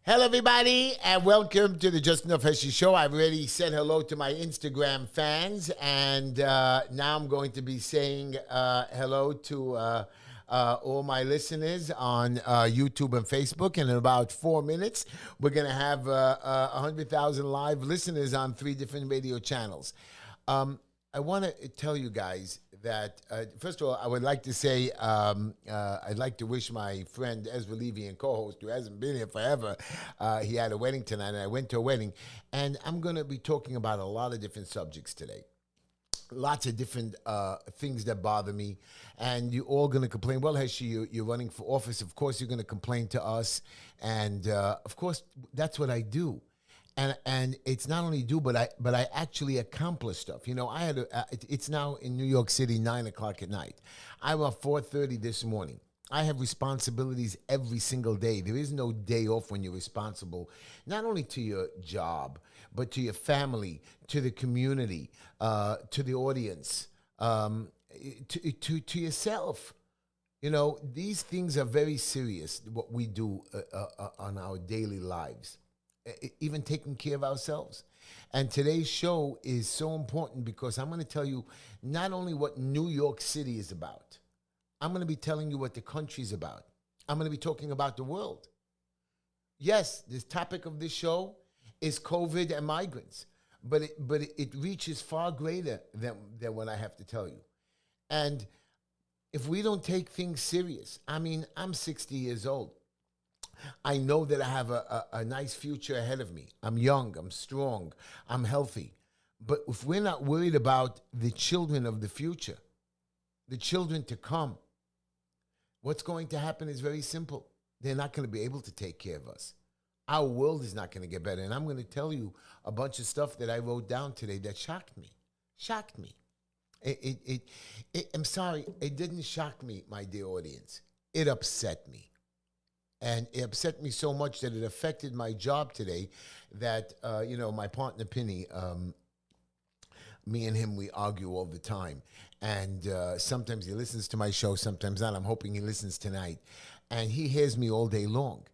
Hello, everybody, and welcome to the Just Enough Heshy Show. I've already said hello to my Instagram fans, and now I'm going to be saying hello to all my listeners on YouTube and Facebook. And in about 4 minutes, we're going to have 100,000 live listeners on 3 different radio channels. I want to tell you guys that, first of all, I would like to say I'd like to wish my friend Ezra Levy and co-host, who hasn't been here forever, he had a wedding tonight, and I went to a wedding, and I'm going to be talking about a lot of different subjects today. Lots of different things that bother me, and you're all going to complain. Well, Heshy, you're running for office. Of course, you're going to complain to us, and of course, that's what I do. And it's not only do, but I actually accomplish stuff. You know, I had it's now in New York City 9:00 at night. I'm up 4:30 this morning. I have responsibilities every single day. There is no day off when you're responsible, not only to your job, but to your family, to the community, to the audience, to yourself. You know, these things are very serious, what we do on our daily lives. Even taking care of ourselves. And today's show is so important because I'm going to tell you not only what New York City is about, I'm going to be telling you what the country's about. I'm going to be talking about the world. Yes, the topic of this show is COVID and migrants, but it reaches far greater than what I have to tell you. And if we don't take things serious, I mean, I'm 60 years old. I know that I have a nice future ahead of me. I'm young, I'm strong, I'm healthy. But if we're not worried about the children of the future, the children to come, what's going to happen is very simple. They're not going to be able to take care of us. Our world is not going to get better. And I'm going to tell you a bunch of stuff that I wrote down today that shocked me. Shocked me. I'm sorry, it didn't shock me, my dear audience. It upset me. And it upset me so much that it affected my job today that, my partner, Penny, me and him, we argue all the time. And sometimes he listens to my show, sometimes not. I'm hoping he listens tonight. And he hears me all day long.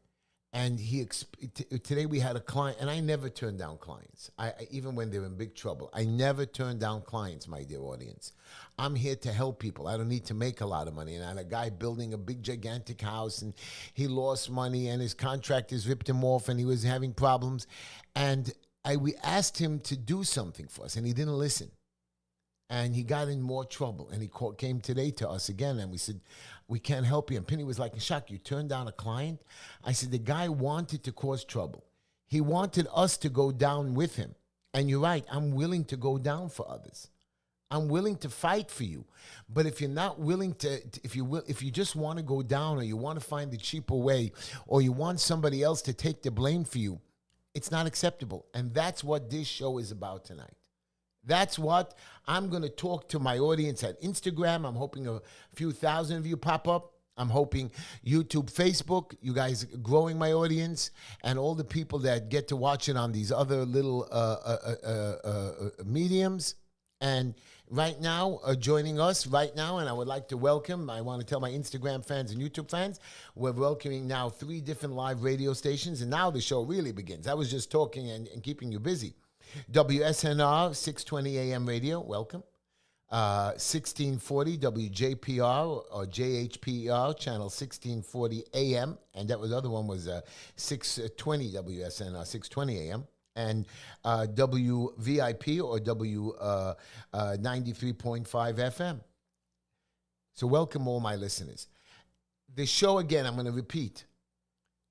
And today we had a client, and I never turn down clients. Even when they're in big trouble, I never turn down clients, my dear audience. I'm here to help people. I don't need to make a lot of money. And I had a guy building a big, gigantic house, and he lost money, and his contractors ripped him off, and he was having problems. And we asked him to do something for us, and he didn't listen. And he got in more trouble. And he came today to us again, and we said, we can't help you. And Penny was like, in shock, you turned down a client? I said, the guy wanted to cause trouble. He wanted us to go down with him. And you're right, I'm willing to go down for others. I'm willing to fight for you. But if you're not willing to, if you just want to go down, or you want to find the cheaper way, or you want somebody else to take the blame for you, it's not acceptable. And that's what this show is about tonight. That's what I'm going to talk to my audience at Instagram. I'm hoping a few thousand of you pop up. I'm hoping YouTube, Facebook, you guys are growing my audience, and all the people that get to watch it on these other little mediums. And right now, joining us right now, and I would like to welcome, I want to tell my Instagram fans and YouTube fans, we're welcoming now 3 different live radio stations, and now the show really begins. I was just talking and keeping you busy. WSNR 620 AM radio, welcome. 1640 WJPR or JHPR, channel 1640 AM, and that was the other one was 620 WSNR 620 AM, and WVIP or W 93.5 FM. So welcome all my listeners. The show, again, I'm going to repeat,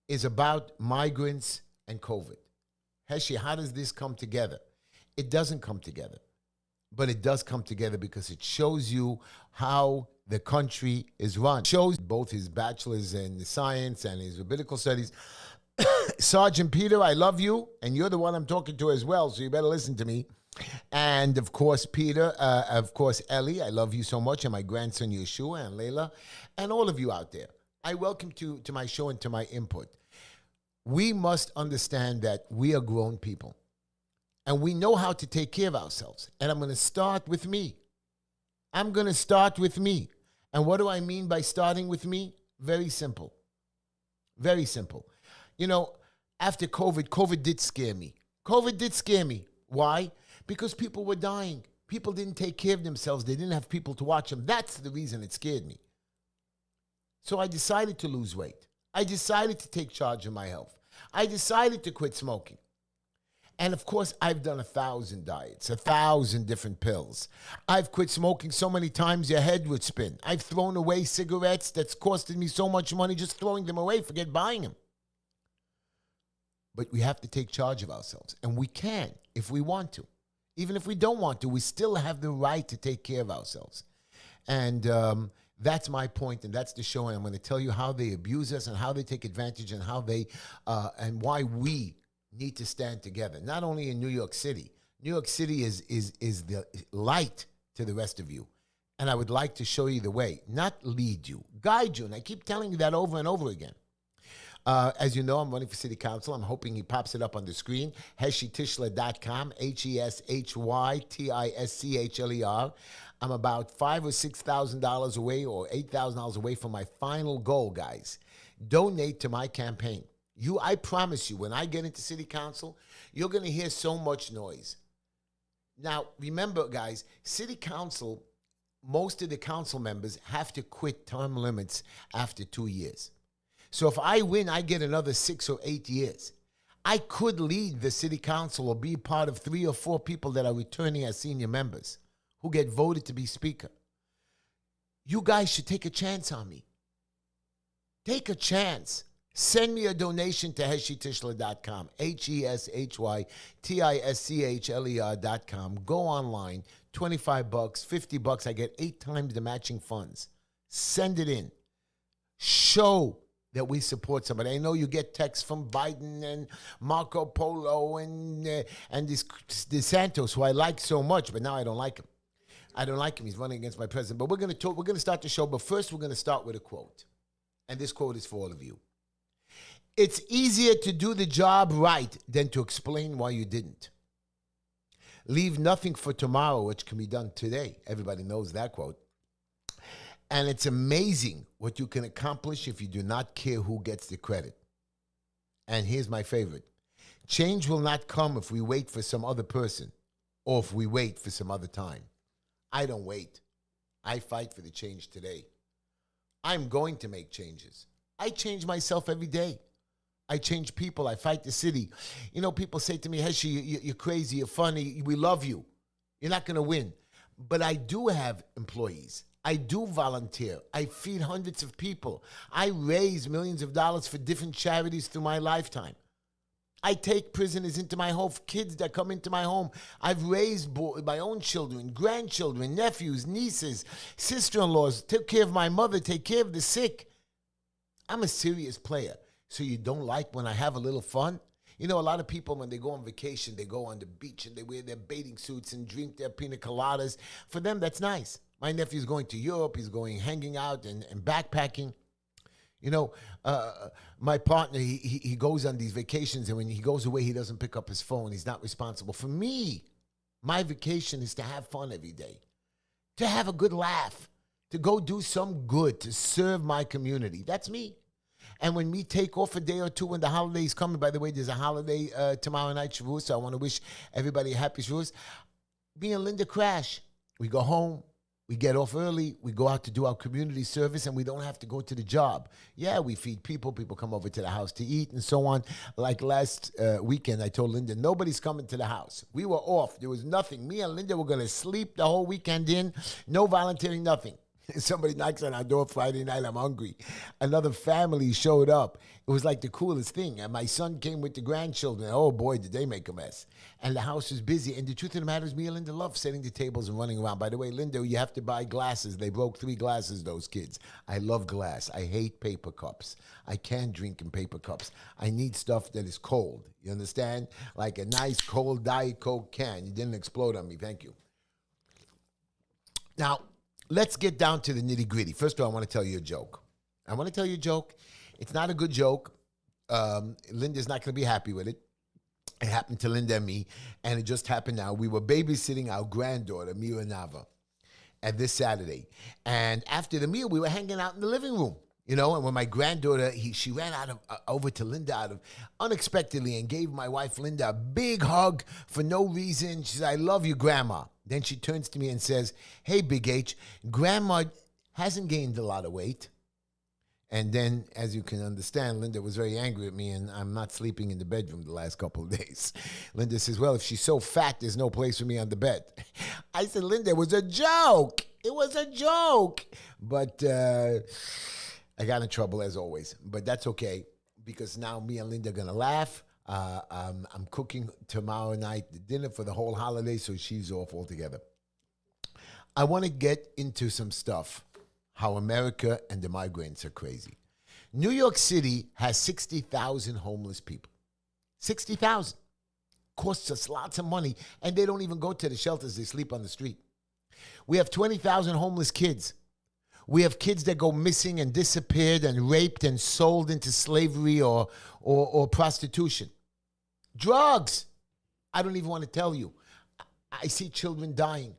is about migrants and COVID. Heshy, how does this come together? It doesn't come together, but it does come together because it shows you how the country is run. It shows both his bachelor's in science and his rabbinical studies. Sergeant Peter, I love you, and you're the one I'm talking to as well, so you better listen to me. And, of course, Peter, of course, Ellie, I love you so much, and my grandson Yeshua and Layla, and all of you out there. I welcome you to my show and to my input. We must understand that we are grown people, and we know how to take care of ourselves. And I'm going to start with me. I'm going to start with me. And what do I mean by starting with me? Very simple. Very simple. You know, after COVID did scare me. COVID did scare me. Why? Because people were dying. People didn't take care of themselves. They didn't have people to watch them. That's the reason it scared me. So I decided to lose weight. I decided to take charge of my health. I decided to quit smoking. And of course, I've done 1,000 diets, 1,000 different pills. I've quit smoking so many times your head would spin. I've thrown away cigarettes that's costed me so much money just throwing them away, forget buying them. But we have to take charge of ourselves. And we can if we want to. Even if we don't want to, we still have the right to take care of ourselves. And that's my point, and that's the show. And I'm going to tell you how they abuse us and how they take advantage and how they and why we need to stand together. Not only in New York City. New York City is the light to the rest of you. And I would like to show you the way, not lead you, guide you. And I keep telling you that over and over again. As you know, I'm running for city council. I'm hoping he pops it up on the screen. HeshyTishler.com, HeshyTishler. I'm about $5,000 or $6,000 away or $8,000 away from my final goal, guys. Donate to my campaign. I promise you, when I get into city council, you're going to hear so much noise. Now, remember, guys, city council, most of the council members have to quit term limits after 2 years. So if I win, I get another 6 or 8 years. I could lead the city council or be part of 3 or 4 people that are returning as senior members who get voted to be speaker. You guys should take a chance on me. Take a chance. Send me a donation to HeshyTishler.com, HeshyTishler.com. Go online, $25, $50. I get 8 times the matching funds. Send it in. Show that we support somebody. I know you get texts from Biden and Marco Polo and this DeSantos, who I like so much, but now I don't like him. I don't like him. He's running against my president. But we're going to start the show. But first, we're going to start with a quote. And this quote is for all of you. It's easier to do the job right than to explain why you didn't. Leave nothing for tomorrow, which can be done today. Everybody knows that quote. And it's amazing what you can accomplish if you do not care who gets the credit. And here's my favorite. Change will not come if we wait for some other person or if we wait for some other time. I don't wait. I fight for the change today. I'm going to make changes. I change myself every day. I change people. I fight the city. You know, people say to me, Heshy, you're crazy, you're funny, we love you. You're not going to win. But I do have employees. I do volunteer. I feed hundreds of people. I raise millions of dollars for different charities through my lifetime. I take prisoners into my home, kids that come into my home. I've raised my own children, grandchildren, nephews, nieces, sister-in-laws, took care of my mother, take care of the sick. I'm a serious player. So you don't like when I have a little fun? You know, a lot of people, when they go on vacation, they go on the beach and they wear their bathing suits and drink their pina coladas. For them, that's nice. My nephew's going to Europe. He's going hanging out and backpacking. You know, my partner, he goes on these vacations, and when he goes away, he doesn't pick up his phone. He's not responsible. For me, my vacation is to have fun every day, to have a good laugh, to go do some good, to serve my community. That's me. And when we take off a day or two when the holiday's coming, by the way, there's a holiday tomorrow night, Shavuos, so I want to wish everybody a happy Shavuos. Me and Linda crash. We go home. We get off early. We go out to do our community service, and we don't have to go to the job. Yeah, we feed people. People come over to the house to eat and so on. Like last weekend, I told Linda, nobody's coming to the house. We were off. There was nothing. Me and Linda were going to sleep the whole weekend in. No volunteering, nothing. Somebody knocks on our door Friday night. I'm hungry. Another family showed up. It was like the coolest thing. And my son came with the grandchildren. Oh, boy, did they make a mess. And the house was busy. And the truth of the matter is, me and Linda love setting the tables and running around. By the way, Linda, you have to buy glasses. They broke 3 glasses, those kids. I love glass. I hate paper cups. I can't drink in paper cups. I need stuff that is cold. You understand? Like a nice cold Diet Coke can. You didn't explode on me. Thank you. Now, let's get down to the nitty-gritty. First of all, I want to tell you a joke. It's not a good joke. Linda's not going to be happy with it. It happened to Linda and me, and it just happened now. We were babysitting our granddaughter, Mira Nava, this Saturday. And after the meal, we were hanging out in the living room. You know, and when my granddaughter, she ran out of over to Linda out of unexpectedly and gave my wife Linda a big hug for no reason. She said, "I love you, Grandma." Then she turns to me and says, "Hey, Big H, Grandma hasn't gained a lot of weight." And then, as you can understand, Linda was very angry at me, and I'm not sleeping in the bedroom the last couple of days. Linda says, "Well, if she's so fat, there's no place for me on the bed." I said, "Linda, it was a joke. It was a joke." But I got in trouble, as always. But that's okay, because now me and Linda are going to laugh. I'm cooking tomorrow night the dinner for the whole holiday, so she's off altogether. I want to get into some stuff. How America and the migrants are crazy. New York City has 60,000 homeless people. 60,000. Costs us lots of money, and they don't even go to the shelters. They sleep on the street. We have 20,000 homeless kids. We have kids that go missing and disappeared and raped and sold into slavery or prostitution. Drugs. I don't even want to tell you. I see children dying.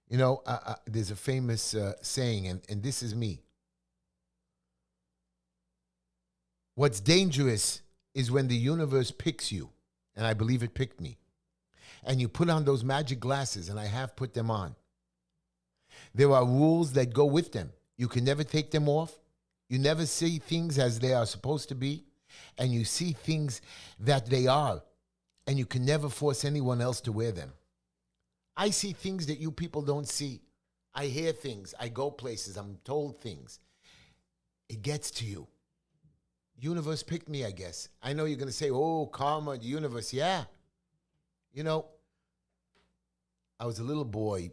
You know, there's a famous saying, and this is me. What's dangerous is when the universe picks you, and I believe it picked me, and you put on those magic glasses, and I have put them on. There are rules that go with them. You can never take them off. You never see things as they are supposed to be, and you see things that they are, and you can never force anyone else to wear them. I see things that you people don't see. I hear things. I go places. I'm told things. It gets to you. Universe picked me, I guess. I know you're going to say, "Oh, karma, the universe." Yeah. You know, I was a little boy,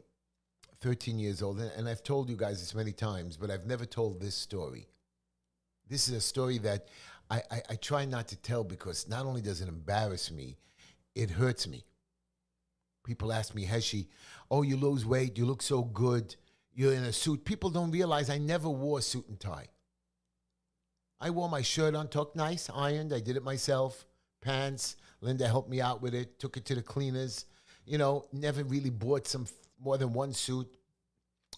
13 years old, and I've told you guys this many times, but I've never told this story. This is a story that I try not to tell, because not only does it embarrass me, it hurts me. People ask me, "Heshy, oh, you lose weight, you look so good, you're in a suit." People don't realize I never wore a suit and tie. I wore my shirt untucked, nice, ironed. I did it myself. Pants, Linda helped me out with it, took it to the cleaners. You know, never really bought more than one suit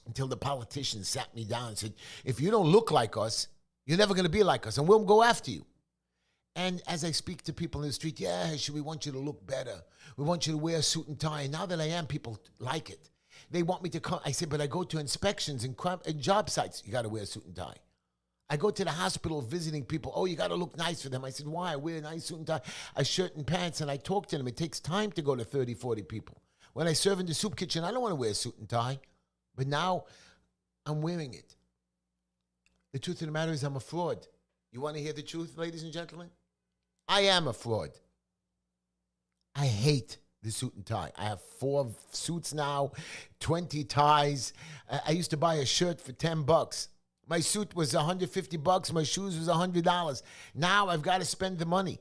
until the politicians sat me down and said, "If you don't look like us, you're never going to be like us, and we'll go after you." And as I speak to people in the street, "Yeah, Heshy, we want you to look better. We want you to wear a suit and tie." And now that I am, people like it. They want me to come. I say, "But I go to inspections and job sites. You got to wear a suit and tie." I go to the hospital visiting people. "Oh, you got to look nice for them." I said, "Why? I wear a nice suit and tie, a shirt and pants," and I talk to them. It takes time to go to 30, 40 people. When I serve in the soup kitchen, I don't want to wear a suit and tie. But now I'm wearing it. The truth of the matter is I'm a fraud. You want to hear the truth, ladies and gentlemen? I am a fraud. I hate the suit and tie. I have 4 suits now, 20 ties. I used to buy a shirt for $10. My suit was $150. My shoes was $100. Now I've got to spend the money.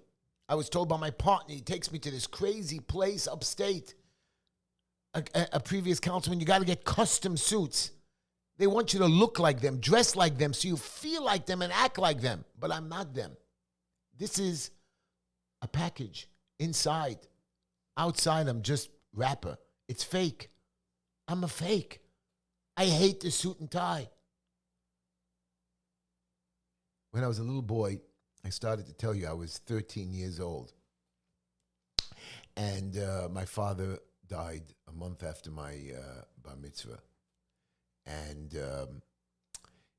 I was told by my partner, he takes me to this crazy place upstate. A previous councilman, you got to get custom suits. They want you to look like them, dress like them, so you feel like them and act like them. But I'm not them. This is a package. Inside. Outside, I'm just rapper. It's fake. I'm a fake. I hate the suit and tie. When I was a little boy, I started to tell you I was 13 years old. And my father died a month after my bar mitzvah. And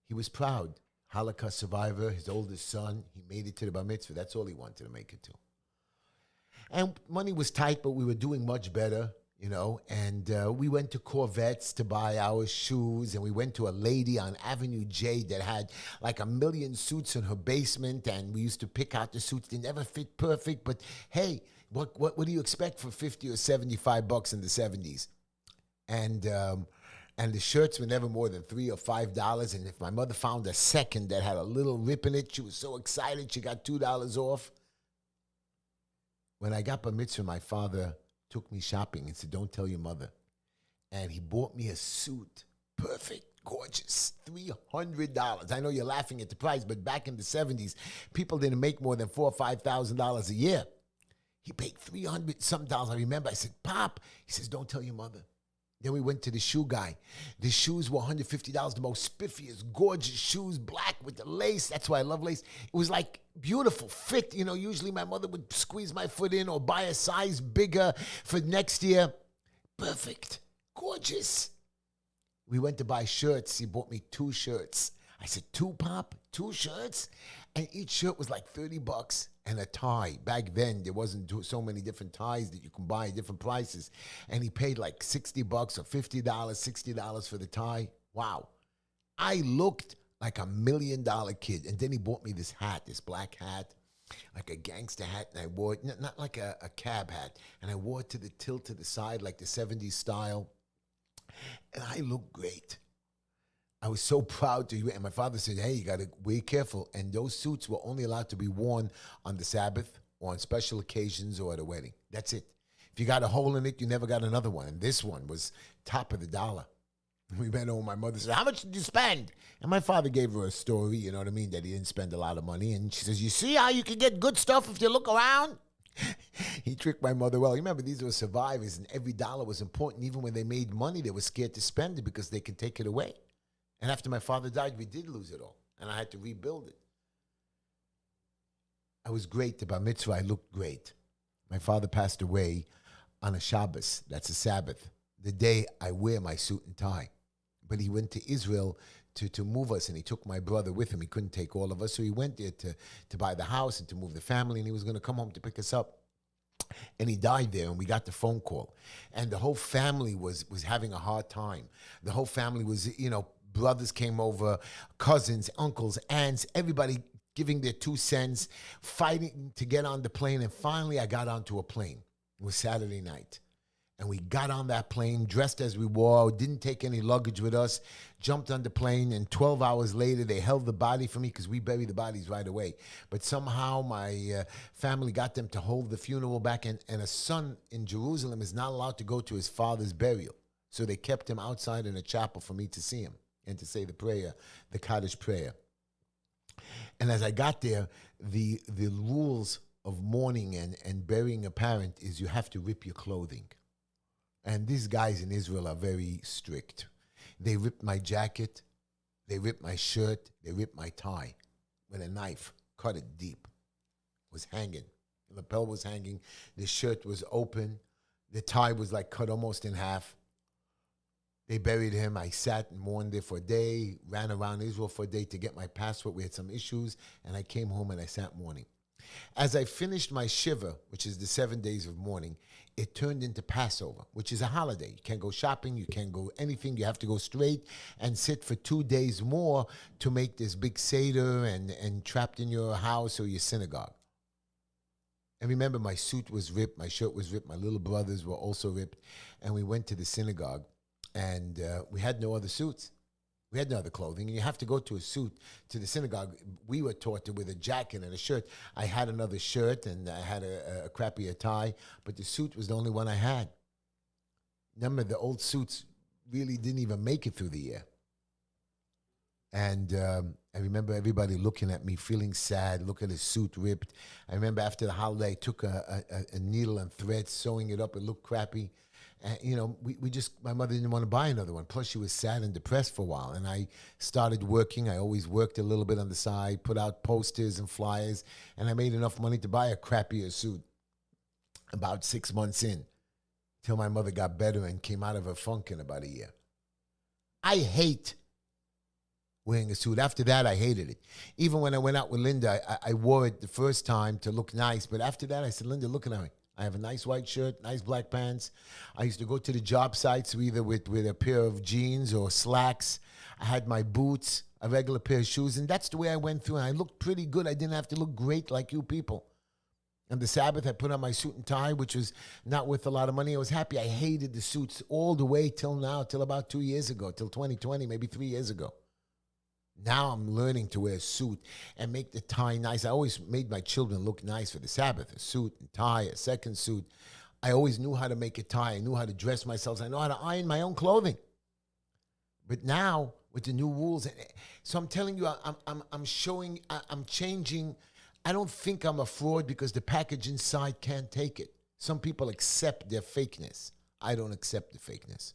he was proud. Holocaust survivor, his oldest son, he made it to the bar mitzvah. That's all he wanted to make it to. And money was tight, but we were doing much better, you know. And we went to Corvettes to buy our shoes. And we went to a lady on Avenue J that had like 1 million suits in her basement. And we used to pick out the suits. They never fit perfect. But hey, what do you expect for $50 or $75 in the 70s? And the shirts were never more than $3 or $5. And if my mother found a second that had a little rip in it, she was so excited she got $2 off. When I got bar mitzvah, my father took me shopping and said, "Don't tell your mother." And he bought me a suit, perfect, gorgeous, $300. I know you're laughing at the price, but back in the 70s, people didn't make more than $4,000 or $5,000 a year. He paid $300 some dollars. I remember I said, "Pop," he says, "Don't tell your mother. Then we went to the shoe guy. The shoes were $150, the most spiffiest, gorgeous shoes, black with the lace. That's why I love lace. It was like beautiful fit. You know, usually my mother would squeeze my foot in or buy a size bigger for next year. Perfect. Gorgeous. We went to buy shirts. He bought me 2 shirts. I said, 2, Pop? 2 shirts? And each shirt was like $30 and a tie. Back then, there wasn't so many different ties that you can buy at different prices. And he paid like $60 or $50, $60 for the tie. Wow. I looked like $1 million kid. And then he bought me this hat, this black hat, like a gangster hat. And I wore it, not like a cab hat. And I wore it to the tilt to the side, like the 70s style. And I looked great. I was so proud to, and my father said, hey, you got to be careful. And those suits were only allowed to be worn on the Sabbath or on special occasions or at a wedding. That's it. If you got a hole in it, you never got another one. And this one was top of the dollar. We went home, my mother said, how much did you spend? And my father gave her a story, you know what I mean, that he didn't spend a lot of money. And she says, you see how you can get good stuff if you look around? He tricked my mother well. You remember, these were survivors, and every dollar was important. Even when they made money, they were scared to spend it because they could take it away. And after my father died, we did lose it all, and I had to rebuild it. I was great. The bar mitzvah, I looked great. My father passed away on a Shabbos, that's a Sabbath, the day I wear my suit and tie. But he went to Israel to move us, and he took my brother with him. He couldn't take all of us, so he went there to buy the house and to move the family, and he was going to come home to pick us up. And he died there, and we got the phone call. And the whole family was having a hard time. The whole family was, brothers came over, cousins, uncles, aunts, everybody giving their 2 cents, fighting to get on the plane. And finally, I got onto a plane. It was Saturday night. And we got on that plane, dressed as we were, didn't take any luggage with us, jumped on the plane, and 12 hours later, they held the body for me because we buried the bodies right away. But somehow my family got them to hold the funeral back, and a son in Jerusalem is not allowed to go to his father's burial. So they kept him outside in a chapel for me to see him and to say the prayer, the Kaddish prayer. And as I got there, the rules of mourning and burying a parent is you have to rip your clothing. And these guys in Israel are very strict. They ripped my jacket, they ripped my shirt, they ripped my tie with a knife, cut it deep. It was hanging. The lapel was hanging, the shirt was open, the tie was like cut almost in half. They buried him. I sat and mourned there for a day, ran around Israel for a day to get my passport. We had some issues, and I came home and I sat mourning. As I finished my Shiva, which is the 7 days of mourning, it turned into Passover, which is a holiday. You can't go shopping, you can't go anything. You have to go straight and sit for 2 days more to make this big Seder and trapped in your house or your synagogue. And remember, my suit was ripped, my shirt was ripped, my little brothers were also ripped, and we went to the synagogue, and we had no other suits. We had no other clothing, and you have to go to a suit to the synagogue. We were taught to with a jacket and a shirt. I had another shirt, and I had a crappier tie, but the suit was the only one I had. Remember, the old suits really didn't even make it through the year. And I remember everybody looking at me, feeling sad, look at his suit ripped. I remember after the holiday, I took a needle and thread, sewing it up. It looked crappy. And, we just, my mother didn't want to buy another one. Plus, she was sad and depressed for a while. And I started working. I always worked a little bit on the side, put out posters and flyers. And I made enough money to buy a crappier suit about 6 months in, till my mother got better and came out of her funk in about a year. I hate wearing a suit. After that, I hated it. Even when I went out with Linda, I wore it the first time to look nice. But after that, I said, Linda, look at me. I have a nice white shirt, nice black pants. I used to go to the job sites either with a pair of jeans or slacks. I had my boots, a regular pair of shoes, and that's the way I went through. And I looked pretty good. I didn't have to look great like you people. On the Sabbath, I put on my suit and tie, which was not worth a lot of money. I was happy. I hated the suits all the way till now, till about 2 years ago, till 2020, maybe 3 years ago. Now I'm learning to wear a suit and make the tie nice. I always made my children look nice for the Sabbath, a suit and tie, a second suit. I always knew how to make a tie. I knew how to dress myself. I know how to iron my own clothing. But now, with the new rules, so I'm telling you, I'm changing. I don't think I'm a fraud because the package inside can't take it. Some people accept their fakeness. I don't accept the fakeness.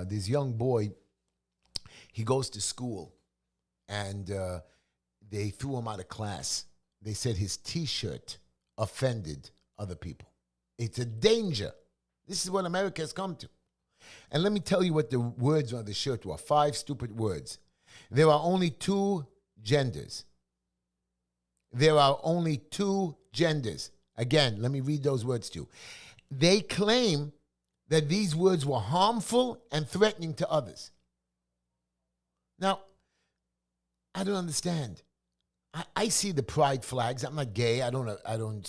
This young boy, he goes to school, and they threw him out of class. They said his T-shirt offended other people. It's a danger. This is what America has come to. And let me tell you what the words on the shirt were. 5 stupid words. There are only 2 genders. There are only 2 genders. Again, let me read those words to you. They claim that these words were harmful and threatening to others. Now, I don't understand. I see the pride flags. I'm not gay. I don't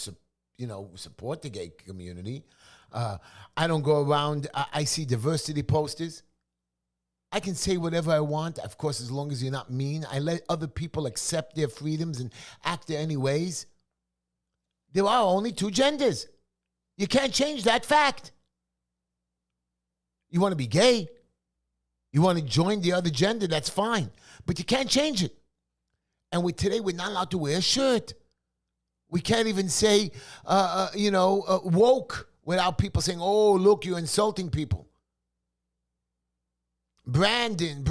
support the gay community. I don't go around. I see diversity posters. I can say whatever I want, of course, as long as you're not mean. I let other people accept their freedoms and act their any ways. There are only 2 genders. You can't change that fact. You want to be gay? You want to join the other gender? That's fine. But you can't change it. And today we're not allowed to wear a shirt. We can't even say, woke without people saying, oh, look, you're insulting people. Brandon,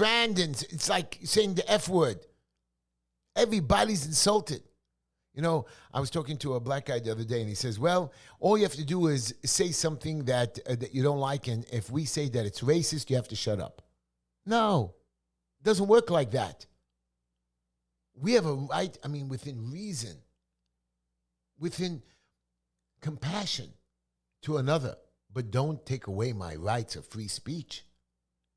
it's like saying the F word. Everybody's insulted. You know, I was talking to a black guy the other day, and he says, well, all you have to do is say something that you don't like, and if we say that it's racist, you have to shut up. No, it doesn't work like that. We have a right, within reason, within compassion to another, but don't take away my rights of free speech.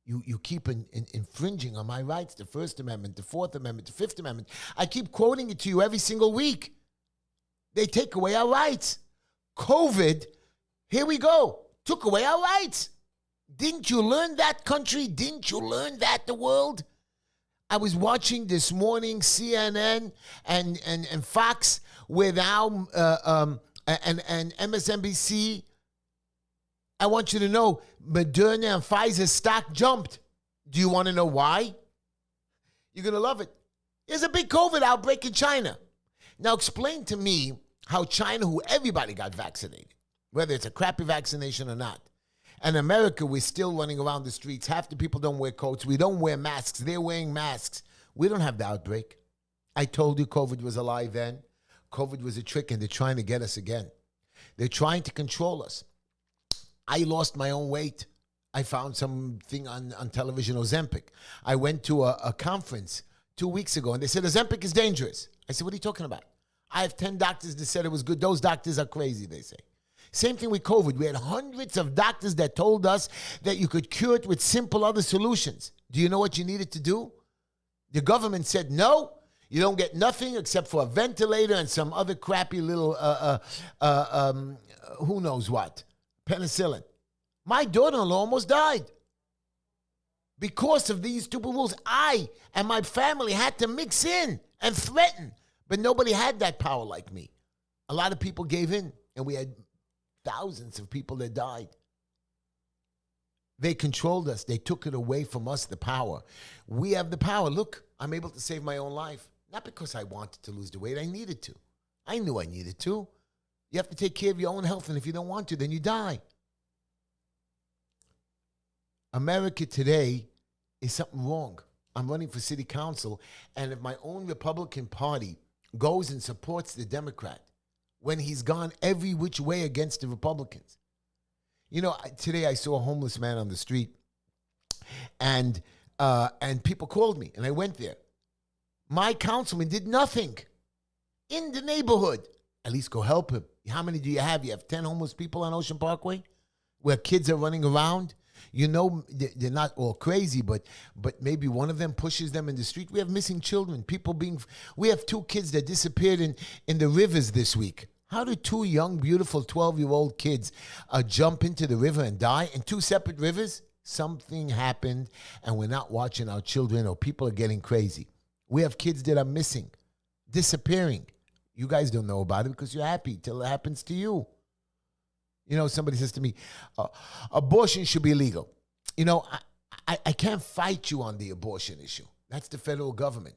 You keep infringing on my rights, the First Amendment, the Fourth Amendment, the Fifth Amendment. I keep quoting it to you every single week. They take away our rights. COVID, here we go, took away our rights. Didn't you learn that, country? Didn't you learn that, the world? I was watching this morning CNN and Fox with and MSNBC. I want you to know Moderna and Pfizer stock jumped. Do you want to know why? You're going to love it. There's a big COVID outbreak in China. Now explain to me how China, who everybody got vaccinated, whether it's a crappy vaccination or not, and America, we're still running around the streets. Half the people don't wear coats. We don't wear masks. They're wearing masks. We don't have the outbreak. I told you COVID was a lie then. COVID was a trick, and they're trying to get us again. They're trying to control us. I lost my own weight. I found something on television, Ozempic. I went to a conference 2 weeks ago, and they said, Ozempic is dangerous. I said, what are you talking about? I have 10 doctors that said it was good. Those doctors are crazy, they say. Same thing with COVID. We had hundreds of doctors that told us that you could cure it with simple other solutions. Do you know what you needed to do? The government said, no, you don't get nothing except for a ventilator and some other crappy little, who knows what, penicillin. My daughter-in-law almost died. Because of these stupid rules, I and my family had to mix in and threaten. But nobody had that power like me. A lot of people gave in, and we had thousands of people that died. They controlled us. They took it away from us, the power. We have the power. Look, I'm able to save my own life. Not because I wanted to lose the weight. I needed to. I knew I needed to. You have to take care of your own health, and if you don't want to, then you die. America today is something wrong. I'm running for city council, and if my own Republican Party goes and supports the Democrat, when he's gone every which way against the Republicans. You know, today I saw a homeless man on the street, and people called me, and I went there. My councilman did nothing in the neighborhood. At least go help him. How many do you have? You have 10 homeless people on Ocean Parkway where kids are running around. You know, they're not all crazy, but maybe one of them pushes them in the street. We have missing children, we have 2 kids that disappeared in the rivers this week. How do 2 young, beautiful 12-year-old kids jump into the river and die in 2 separate rivers? Something happened, and we're not watching our children, or people are getting crazy. We have kids that are missing, disappearing. You guys don't know about it because you're happy till it happens to you. You know, somebody says to me, abortion should be legal. You know, I can't fight you on the abortion issue. That's the federal government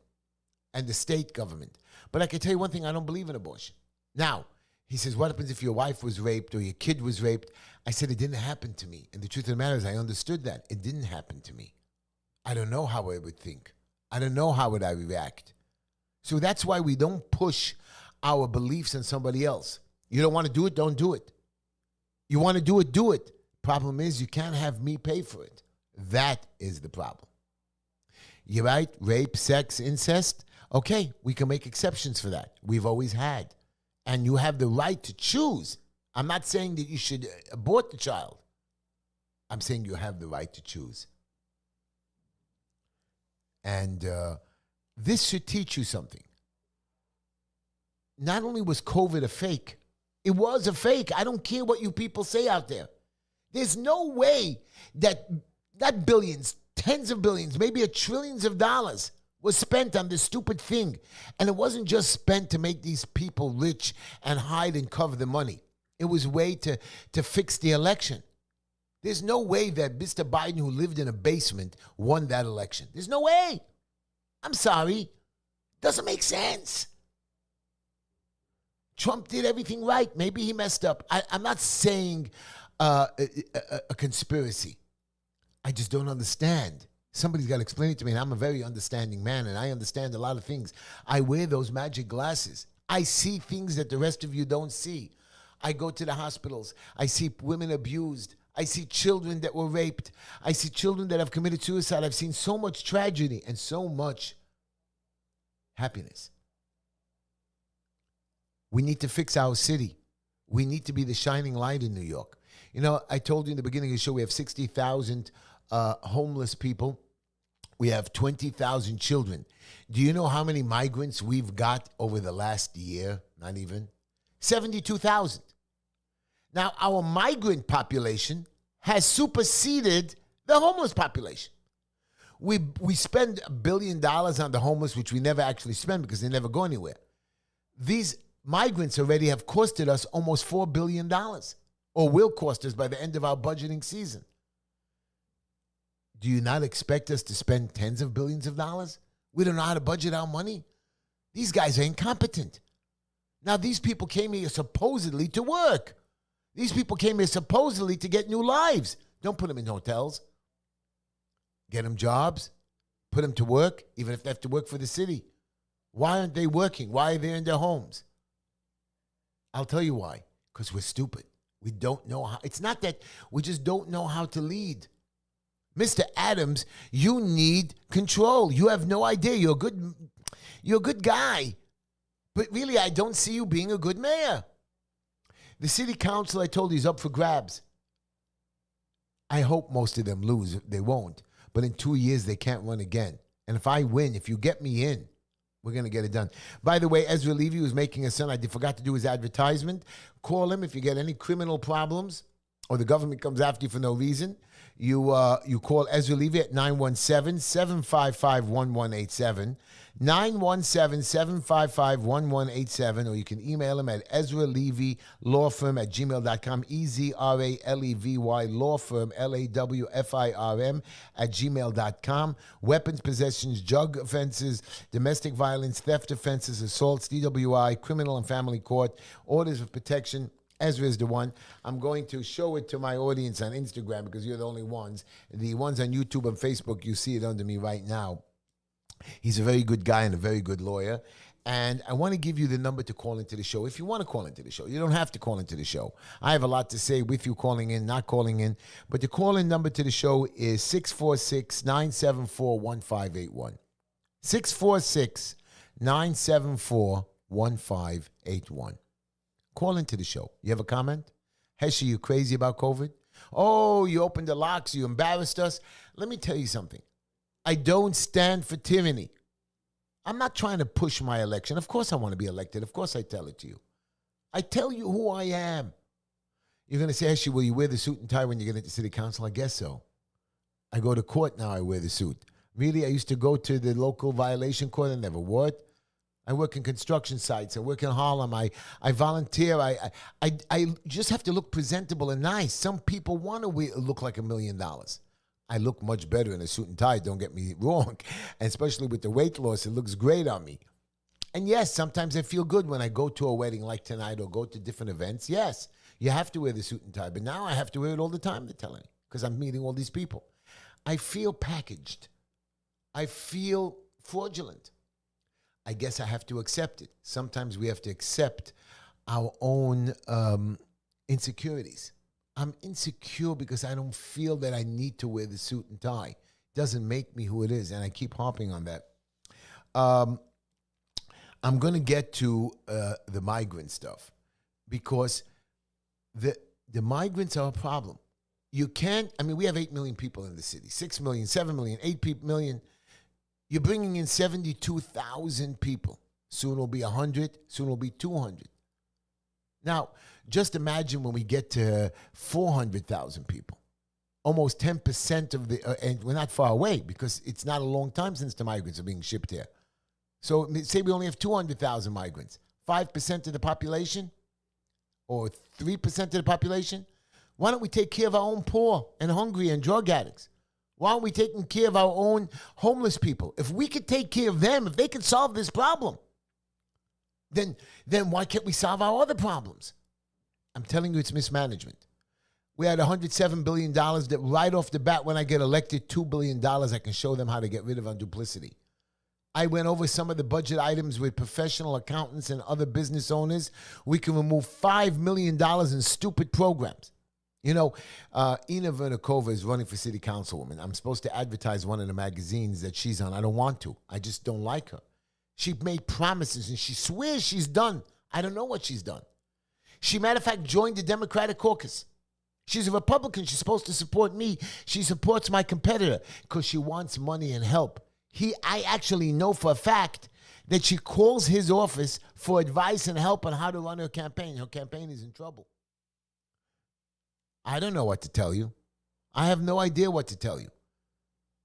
and the state government. But I can tell you one thing, I don't believe in abortion. Now, He says, what happens if your wife was raped or your kid was raped? I said, it didn't happen to me. And the truth of the matter is, I understood that. It didn't happen to me. I don't know how I would think. I don't know how would I react. So that's why we don't push our beliefs on somebody else. You don't want to do it, don't do it. You want to do it, do it. Problem is, you can't have me pay for it. That is the problem. You're right, rape, sex, incest. Okay, we can make exceptions for that. We've always had. And you have the right to choose. I'm not saying that you should abort the child. I'm saying you have the right to choose. And this should teach you something. Not only was COVID a fake, it was a fake. I don't care what you people say out there. There's no way that not billions, tens of billions, maybe trillions of dollars was spent on this stupid thing. And it wasn't just spent to make these people rich and hide and cover the money. It was a way to fix the election. There's no way that Mr. Biden, who lived in a basement, won that election. There's no way. I'm sorry. Doesn't make sense. Trump did everything right. Maybe he messed up. I'm not saying a conspiracy. I just don't understand. Somebody's got to explain it to me, and I'm a very understanding man, and I understand a lot of things. I wear those magic glasses. I see things that the rest of you don't see. I go to the hospitals. I see women abused. I see children that were raped. I see children that have committed suicide. I've seen so much tragedy and so much happiness. We need to fix our city. We need to be the shining light in New York. You know, I told you in the beginning of the show, we have 60,000 homeless people. We have 20,000 children. Do you know how many migrants we've got over the last year? Not even. 72,000. Now, our migrant population has superseded the homeless population. We spend $1 billion on the homeless, which we never actually spend because they never go anywhere. These migrants already have costed us almost $4 billion, or will cost us by the end of our budgeting season. Do you not expect us to spend tens of billions of dollars? We don't know how to budget our money. These guys are incompetent. Now, these people came here supposedly to work. These people came here supposedly to get new lives. Don't put them in hotels. Get them jobs. Put them to work, even if they have to work for the city. Why aren't they working? Why are they in their homes? I'll tell you why. Because we're stupid. We don't know how. It's not that we just don't know how to lead. Mr. Adams, you need control. You have no idea. You're a good guy. But really, I don't see you being a good mayor. The city council, I told you, is up for grabs. I hope most of them lose. They won't. But in 2 years, they can't run again. And if I win, if you get me in, we're going to get it done. By the way, Ezra Levy was making a son. I forgot to do his advertisement. Call him if you get any criminal problems or the government comes after you for no reason. You call Ezra Levy at 917-755-1187. 917-755-1187, or you can email him at EzraLevy@gmail.com, EzraLevy lawfirm, LAWFIRM @gmail.com. Weapons possessions, drug offenses, domestic violence, theft offenses, assaults, DWI, criminal and family court, orders of protection. Ezra is the one. I'm going to show it to my audience on Instagram because you're the only ones. The ones on YouTube and Facebook, you see it under me right now. He's a very good guy and a very good lawyer. And I want to give you the number to call into the show. If you want to call into the show, you don't have to call into the show. I have a lot to say with you calling in, not calling in. But the call-in number to the show is 646-974-1581. 646-974-1581. Call into the show. You have a comment? Heshy, you crazy about COVID? Oh, you opened the locks. You embarrassed us. Let me tell you something. I don't stand for tyranny. I'm not trying to push my election. Of course I want to be elected. Of course I tell it to you. I tell you who I am. You're going to say, Heshy, will you wear the suit and tie when you get into city council? I guess so. I go to court now, I wear the suit. Really, I used to go to the local violation court. I never wore it. I work in construction sites. I work in Harlem. I volunteer. I just have to look presentable and nice. Some people want to look like $1 million. I look much better in a suit and tie, don't get me wrong. And especially with the weight loss, it looks great on me. And yes, sometimes I feel good when I go to a wedding like tonight or go to different events. Yes, you have to wear the suit and tie. But now I have to wear it all the time, they're telling me, because I'm meeting all these people. I feel packaged. I feel fraudulent. I guess I have to accept it. Sometimes we have to accept our own insecurities. I'm insecure because I don't feel that I need to wear the suit and tie. It doesn't make me who it is, and I keep harping on that. I'm going to get to the migrant stuff because the migrants are a problem. You can't, I mean, we have 8 million people in the city, 6 million, 7 million, 8 million. You're bringing in 72,000 people. Soon it'll be 100, soon it'll be 200. Now, just imagine when we get to 400,000 people, almost 10% of the, and we're not far away because it's not a long time since the migrants are being shipped here. So say we only have 200,000 migrants, 5% of the population or 3% of the population. Why don't we take care of our own poor and hungry and drug addicts? Why aren't we taking care of our own homeless people? If we could take care of them, if they could solve this problem, then why can't we solve our other problems? I'm telling you, it's mismanagement. We had $107 billion that right off the bat, when I get elected, $2 billion, I can show them how to get rid of our duplicity. I went over some of the budget items with professional accountants and other business owners. We can remove $5 million in stupid programs. You know, Ina Vernikova is running for city councilwoman. I'm supposed to advertise one of the magazines that she's on. I don't want to. I just don't like her. She made promises and she swears she's done. I don't know what she's done. She, matter of fact, joined the Democratic caucus. She's a Republican. She's supposed to support me. She supports my competitor because she wants money and help. I actually know for a fact that she calls his office for advice and help on how to run her campaign. Her campaign is in trouble. I don't know what to tell you. I have no idea what to tell you.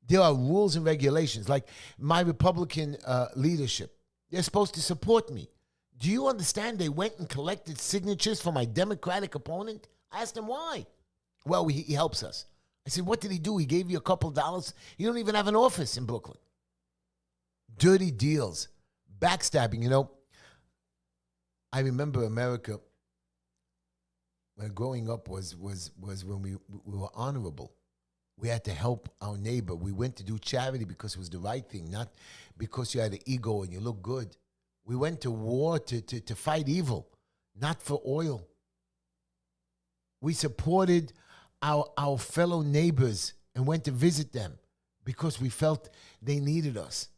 There are rules and regulations. Like my Republican leadership, they're supposed to support me. Do you understand they went and collected signatures for my Democratic opponent? I asked him why. Well, he helps us. I said, what did he do? He gave you a couple dollars. You don't even have an office in Brooklyn. Dirty deals, backstabbing, you know. I remember America, when growing up was when we were honorable. We had to help our neighbor. We went to do charity because it was the right thing, not because you had an ego and you look good. We went to war to fight evil, not for oil. We supported our fellow neighbors and went to visit them because we felt they needed us,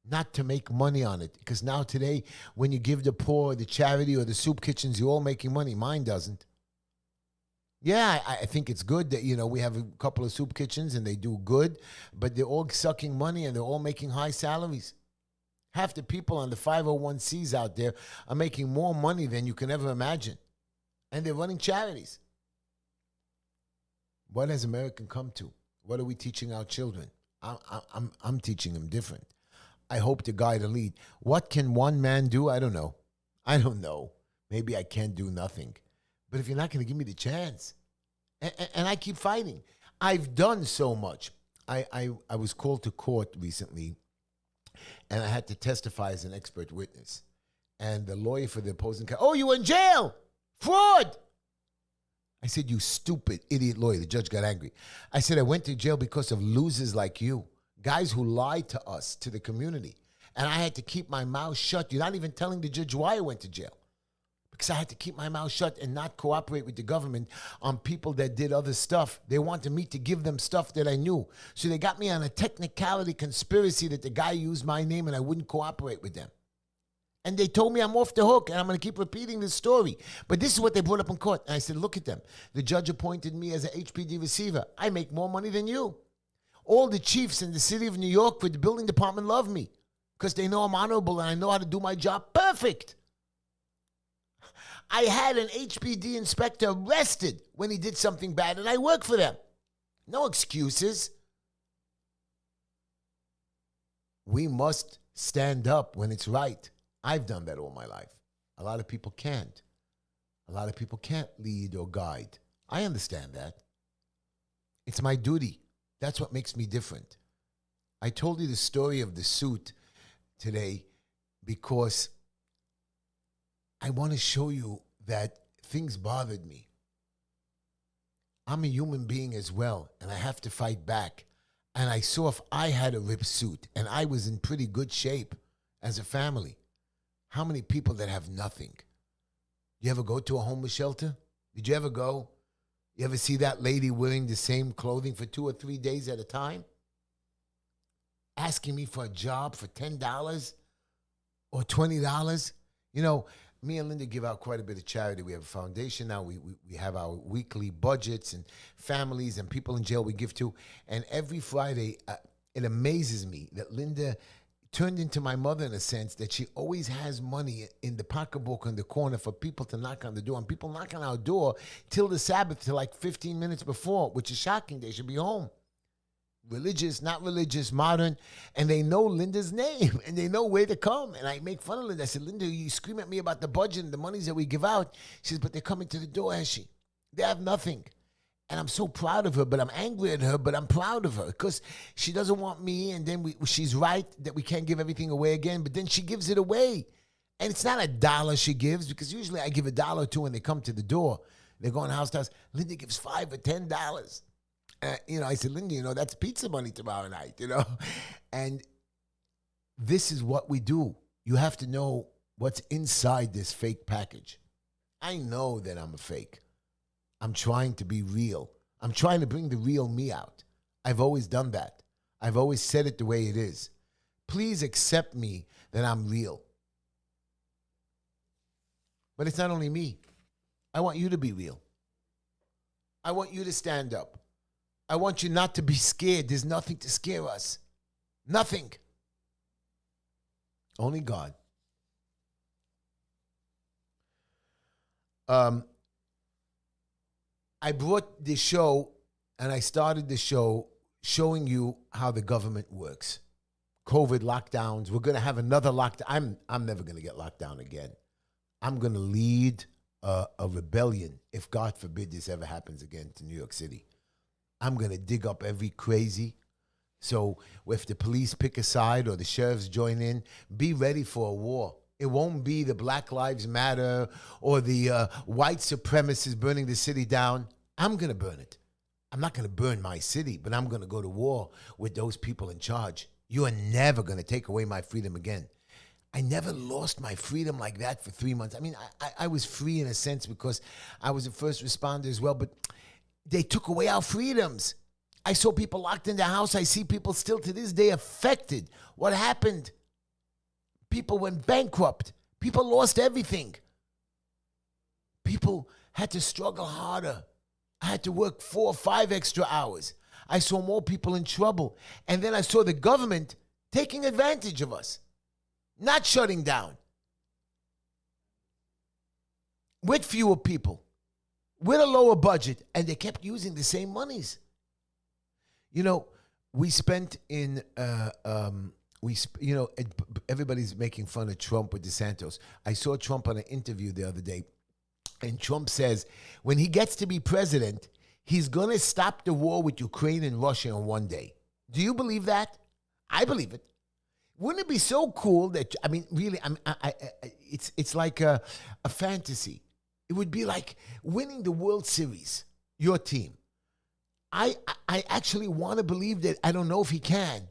not to make money on it. Because now today, when you give the poor, the charity, or the soup kitchens, you're all making money. Mine doesn't. Yeah, I think it's good that, you know, we have a couple of soup kitchens and they do good, but they're all sucking money and they're all making high salaries. Half the people on the 501Cs out there are making more money than you can ever imagine. And they're running charities. What has America come to? What are we teaching our children? I'm teaching them different. I hope to guide and lead. What can one man do? I don't know. I don't know. Maybe I can't do nothing. But if you're not going to give me the chance, and I keep fighting. I've done so much. I was called to court recently, and I had to testify as an expert witness. And the lawyer for the opposing oh, you were in jail! Fraud! I said, you stupid, idiot lawyer. The judge got angry. I said, I went to jail because of losers like you, guys who lied to us, to the community. And I had to keep my mouth shut. You're not even telling the judge why I went to jail. Because I had to keep my mouth shut and not cooperate with the government on people that did other stuff. They wanted me to give them stuff that I knew. So they got me on a technicality conspiracy that the guy used my name and I wouldn't cooperate with them. And they told me I'm off the hook, and I'm going to keep repeating this story. But this is what they brought up in court. And I said, look at them. The judge appointed me as an HPD receiver. I make more money than you. All the chiefs in the city of New York for the building department love me because they know I'm honorable and I know how to do my job perfect. I had an HPD inspector arrested when he did something bad, and I work for them. No excuses. We must stand up when it's right. I've done that all my life. A lot of people can't. A lot of people can't lead or guide. I understand that. It's my duty. That's what makes me different. I told you the story of the suit today because I want to show you that things bothered me. I'm a human being as well, and I have to fight back. And I saw if I had a ripped suit and I was in pretty good shape as a family, how many people that have nothing? You ever go to a homeless shelter? Did you ever go? You ever see that lady wearing the same clothing for 2 or 3 days at a time? Asking me for a job for $10 or $20? You know, me and Linda give out quite a bit of charity. We have a foundation now. We have our weekly budgets and families and people in jail we give to. And every Friday, it amazes me that Linda turned into my mother in a sense, that she always has money in the pocketbook in the corner for people to knock on the door. And people knock on our door till the Sabbath, till like 15 minutes before, which is shocking. They should be home. Religious, not religious, modern, and they know Linda's name, and they know where to come. And I make fun of Linda. I said, Linda, you scream at me about the budget and the monies that we give out. She says, but they're coming to the door, Heshy. They have nothing. And I'm so proud of her, but I'm angry at her, but I'm proud of her because she doesn't want me, and then she's right that we can't give everything away again, but then she gives it away. And it's not $1 she gives, because usually I give $1 or $2 when they come to the door. They're going house to house. Linda gives $5 or $10. I said, Linda, that's pizza money tomorrow night, And this is what we do. You have to know what's inside this fake package. I know that I'm a fake. I'm trying to be real. I'm trying to bring the real me out. I've always done that. I've always said it the way it is. Please accept me that I'm real. But it's not only me. I want you to be real. I want you to stand up. I want you not to be scared. There's nothing to scare us. Nothing. Only God. I brought this show, and I started the show showing you how the government works. COVID lockdowns. We're going to have another lockdown. I'm never going to get locked down again. I'm going to lead a rebellion if, God forbid, this ever happens again to New York City. I'm going to dig up every crazy. So if the police pick a side or the sheriffs join in, be ready for a war. It won't be the Black Lives Matter or the white supremacists burning the city down. I'm going to burn it. I'm not going to burn my city, but I'm going to go to war with those people in charge. You are never going to take away my freedom again. I never lost my freedom like that for 3 months. I mean, I was free in a sense because I was a first responder as well, but they took away our freedoms. I saw people locked in the house. I see people still to this day affected. What happened? People went bankrupt. People lost everything. People had to struggle harder. I had to work 4 or 5 extra hours. I saw more people in trouble. And then I saw the government taking advantage of us, not shutting down, with fewer people, with a lower budget, and they kept using the same monies. We spent in, everybody's making fun of Trump with DeSantis. I saw Trump on an interview the other day, and Trump says when he gets to be president, he's going to stop the war with Ukraine and Russia in one day. Do you believe that? I believe it. Wouldn't it be so cool that, really, it's like a fantasy. It would be like winning the World Series, your team. I actually want to believe that. I don't know if he can,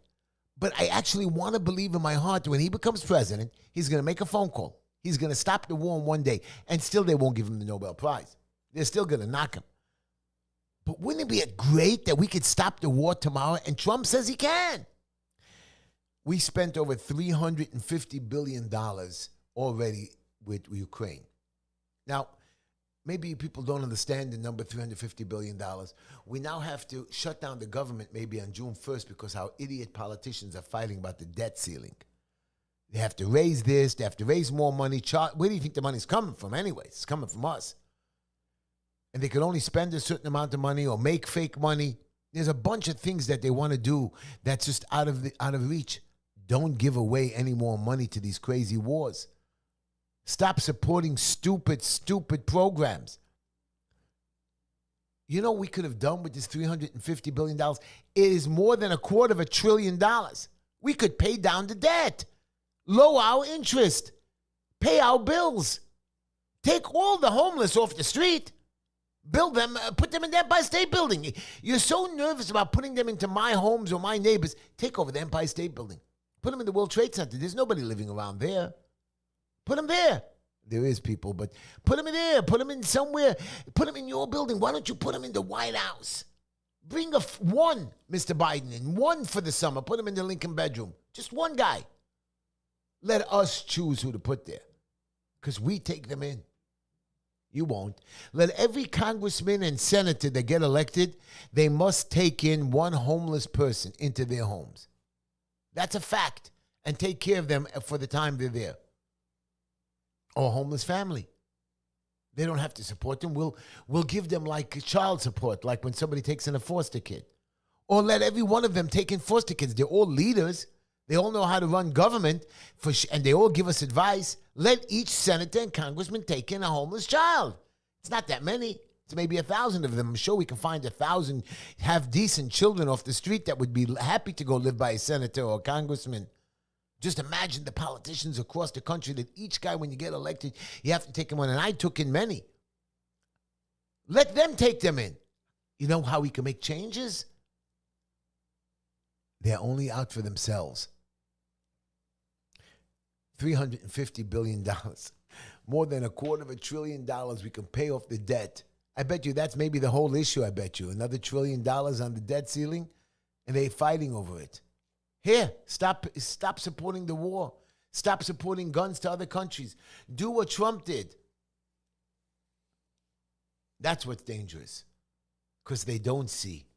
but I actually want to believe in my heart that when he becomes president, he's going to make a phone call. He's going to stop the war in one day, and still they won't give him the Nobel Prize. They're still going to knock him. But wouldn't it be great that we could stop the war tomorrow? And Trump says he can. We spent over $350 billion already with Ukraine. Now, maybe people don't understand the number $350 billion. We now have to shut down the government maybe on June 1st because our idiot politicians are fighting about the debt ceiling. They have to raise this. They have to raise more money. Where do you think the money's coming from anyways? It's coming from us. And they could only spend a certain amount of money or make fake money. There's a bunch of things that they want to do that's just out of reach. Don't give away any more money to these crazy wars. Stop supporting stupid programs. You know what we could have done with this $350 billion? It is more than $250 billion. We could pay down the debt. Lower our interest. Pay our bills. Take all the homeless off the street. Build them, put them in the Empire State Building. You're so nervous about putting them into my homes or my neighbors. Take over the Empire State Building. Put them in the World Trade Center. There's nobody living around there. Put them there. There is people, but put them in there. Put them in somewhere. Put them in your building. Why don't you put them in the White House? Bring one, Mr. Biden, and one for the summer. Put them in the Lincoln bedroom. Just one guy. Let us choose who to put there because we take them in. You won't. Let every congressman and senator that get elected, they must take in one homeless person into their homes. That's a fact. And take care of them for the time they're there. Or a homeless family. They don't have to support them. We'll give them like child support, like when somebody takes in a foster kid. Or let every one of them take in foster kids. They're all leaders. They all know how to run government, and they all give us advice. Let each senator and congressman take in a homeless child. It's not that many. It's maybe 1,000 of them. I'm sure we can find 1,000 half-decent children off the street that would be happy to go live by a senator or a congressman. Just imagine the politicians across the country that each guy, when you get elected, you have to take him on. And I took in many. Let them take them in. You know how we can make changes? They're only out for themselves. $350 billion. More than $250 billion we can pay off the debt. I bet you that's maybe the whole issue, I bet you. Another $1 trillion on the debt ceiling, and they're fighting over it. Here, stop supporting the war. Stop supporting guns to other countries. Do what Trump did. That's what's dangerous, because they don't see.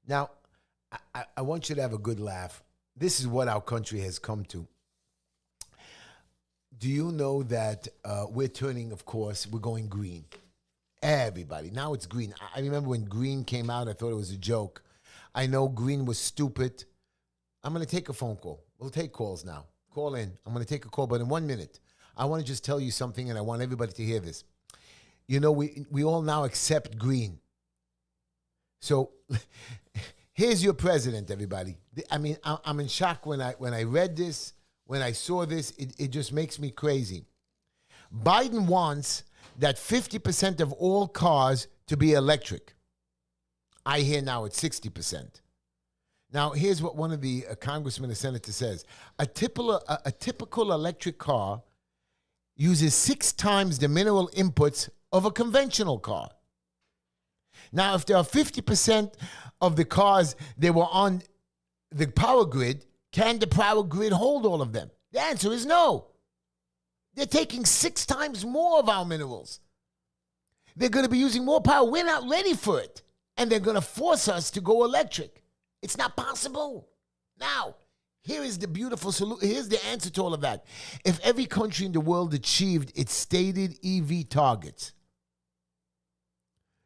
Now, I want you to have a good laugh. This is what our country has come to. Do you know that we're turning, of course, we're going green. Everybody. Now it's green. I remember when green came out, I thought it was a joke. I know green was stupid. I'm going to take a phone call. We'll take calls now. Call in. I'm going to take a call, but in 1 minute, I want to just tell you something, and I want everybody to hear this. You know, we all now accept green. So here's your president, everybody. I mean, I'm in shock when I read this, when I saw this. It just makes me crazy. Biden wants that 50% of all cars to be electric. I hear now it's 60%. Now, here's what one of the congressmen and senators says. A typical electric car uses 6 times the mineral inputs of a conventional car. Now, if there are 50% of the cars that were on the power grid, can the power grid hold all of them? The answer is no. They're taking 6 times more of our minerals. They're going to be using more power. We're not ready for it. And they're going to force us to go electric. It's not possible. Now, here is the beautiful solution. Here's the answer to all of that. If every country in the world achieved its stated EV targets,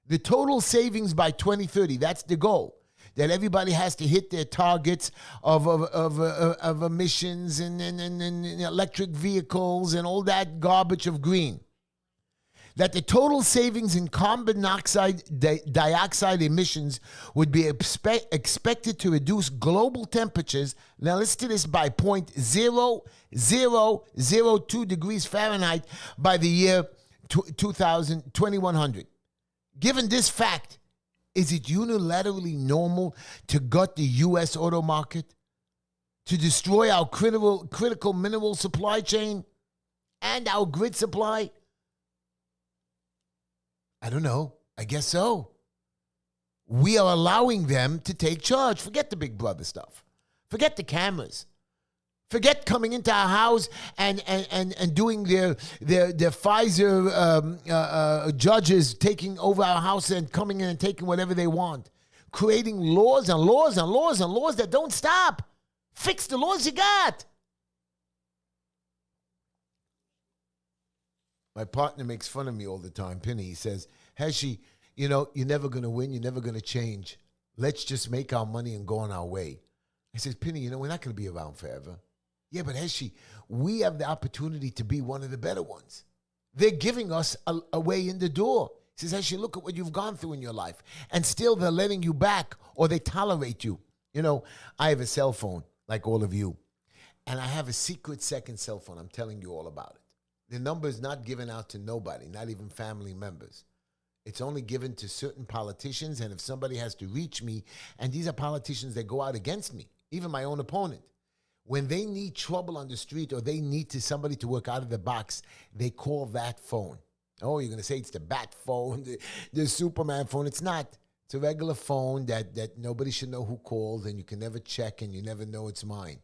the total savings by 2030, that's the goal, that everybody has to hit their targets of emissions and electric vehicles and all that garbage of green. That the total savings in carbon dioxide emissions would be expected to reduce global temperatures, now listen to this, by 0.0002 degrees Fahrenheit by the year 2100. Given this fact, is it unilaterally normal to gut the U.S. auto market, to destroy our critical mineral supply chain and our grid supply? I don't know. I guess so. We are allowing them to take charge. Forget the Big Brother stuff. Forget the cameras. Forget coming into our house and doing their Pfizer judges taking over our house and coming in and taking whatever they want. Creating laws and laws and laws and laws that don't stop. Fix the laws you got. My partner makes fun of me all the time, Penny. He says, Heshy, you know, you're never going to win. You're never going to change. Let's just make our money and go on our way. I says, Penny, you know, we're not going to be around forever. Yeah, but Heshy, we have the opportunity to be one of the better ones. They're giving us a way in the door. He says, Heshy, look at what you've gone through in your life. And still they're letting you back or they tolerate you. You know, I have a cell phone like all of you, and I have a secret second cell phone. I'm telling you all about it. The number is not given out to nobody, not even family members. It's only given to certain politicians, and if somebody has to reach me, and these are politicians that go out against me, even my own opponent, when they need trouble on the street or they need somebody to work out of the box, they call that phone. Oh, you're going to say it's the bat phone, the Superman phone. It's not. It's a regular phone that nobody should know who called, and you can never check, and you never know it's mine.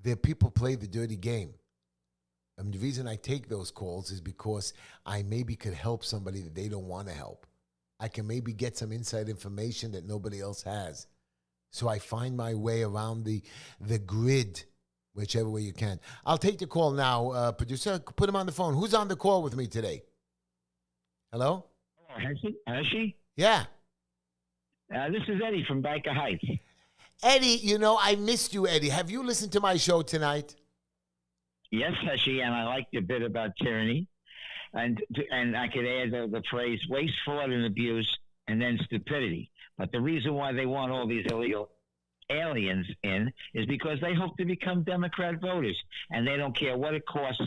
There people play the dirty game. The reason I take those calls is because I maybe could help somebody that they don't want to help. I can maybe get some inside information that nobody else has. So I find my way around the grid, whichever way you can. I'll take the call now. Producer, put him on the phone. Who's on the call with me today? Hello? Heshy? Yeah. This is Eddie from Baker Heights. Eddie, you know, I missed you, Eddie. Have you listened to my show tonight? Yes, Heshy, and I liked your bit about tyranny. And I could add the phrase waste, fraud, and abuse, and then stupidity. But the reason why they want all these illegal aliens in is because they hope to become Democrat voters, and they don't care what it costs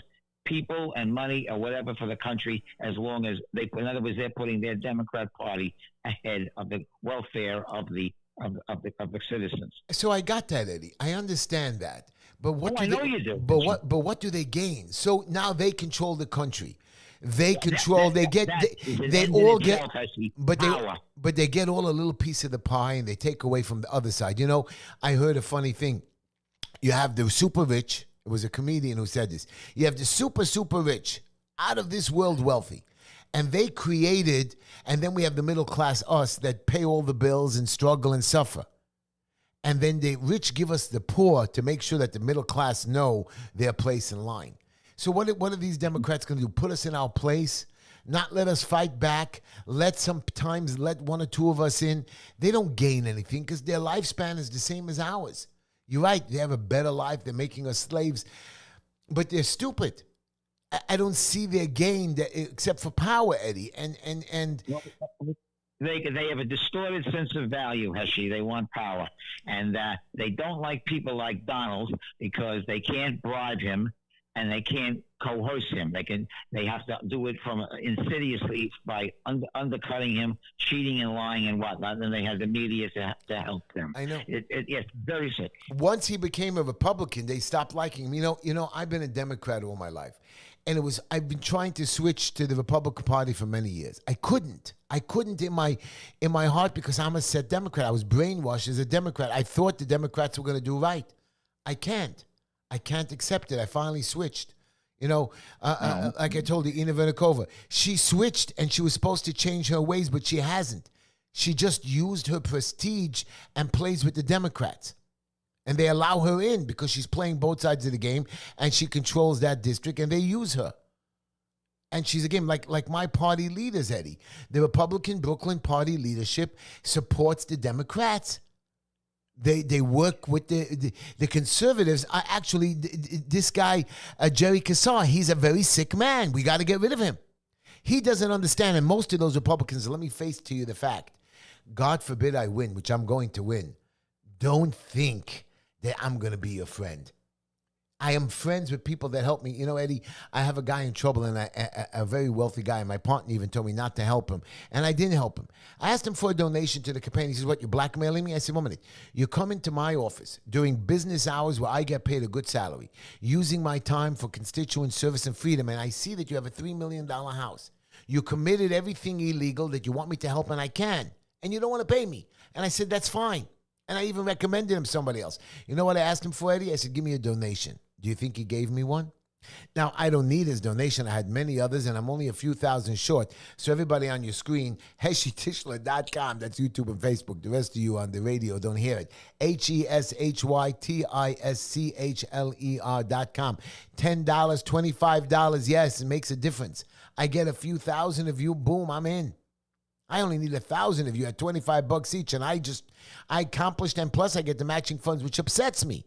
people and money or whatever for the country, as long as in other words, they're putting their Democrat Party ahead of the welfare of the citizens. So I got that, Eddie. I understand that. But what I know you do. But what do they gain? So now they control the country. They control. They all get. But they get all a little piece of the pie, and they take away from the other side. You know, I heard a funny thing. You have the super rich. It was a comedian who said this. You have the super rich, out of this world wealthy, and they created. And then we have the middle class, us, that pay all the bills and struggle and suffer. And then the rich give us the poor to make sure that the middle class know their place in line. So what are these Democrats going to do? Put us in our place? Not let us fight back? Sometimes let one or two of us in? They don't gain anything because their lifespan is the same as ours. You're right. They have a better life. They're making us slaves. But they're stupid. I don't see their gain except for power, Eddie. And They have a distorted sense of value, Heshy. They want power. And they don't like people like Donald because they can't bribe him and they can't coerce him. They have to do it from insidiously by undercutting him, cheating and lying and whatnot. And they have the media to help them. I know. It's very sick. Once he became a Republican, they stopped liking him. You know, I've been a Democrat all my life. And I've been trying to switch to the Republican Party for many years. I couldn't in my heart because I'm a set Democrat. I was brainwashed as a Democrat. I thought the Democrats were going to do right. I can't accept it. I finally switched. You know, like I told you, Ina Vernikova, she switched and she was supposed to change her ways, but she hasn't. She just used her prestige and plays with the Democrats. And they allow her in because she's playing both sides of the game and she controls that district and they use her. And she's, again, like my party leaders, Eddie. The Republican Brooklyn party leadership supports the Democrats. They work with the conservatives. This guy, Jerry Kassar, he's a very sick man. We got to get rid of him. He doesn't understand. And most of those Republicans, let me face to you the fact, God forbid I win, which I'm going to win. Don't think that I'm going to be your friend. I am friends with people that help me. You know, Eddie, I have a guy in trouble and a very wealthy guy. My partner even told me not to help him. And I didn't help him. I asked him for a donation to the campaign. He says, what, you're blackmailing me? I said, 1 minute. You come into my office during business hours where I get paid a good salary, using my time for constituent service and freedom, and I see that you have a $3 million house. You committed everything illegal that you want me to help, and I can. And you don't want to pay me. And I said, that's fine. And I even recommended him somebody else. You know what I asked him for, Eddie? I said, give me a donation. Do you think he gave me one? Now, I don't need his donation. I had many others, and I'm only a few thousand short. So everybody on your screen, HeshyTishler.com. That's YouTube and Facebook. The rest of you on the radio don't hear it. HeshyTishler.com. $10, $25. Yes, it makes a difference. I get a few thousand of you. Boom, I'm in. I only need 1,000 of you at $25 each, and I accomplished, and plus I get the matching funds, which upsets me.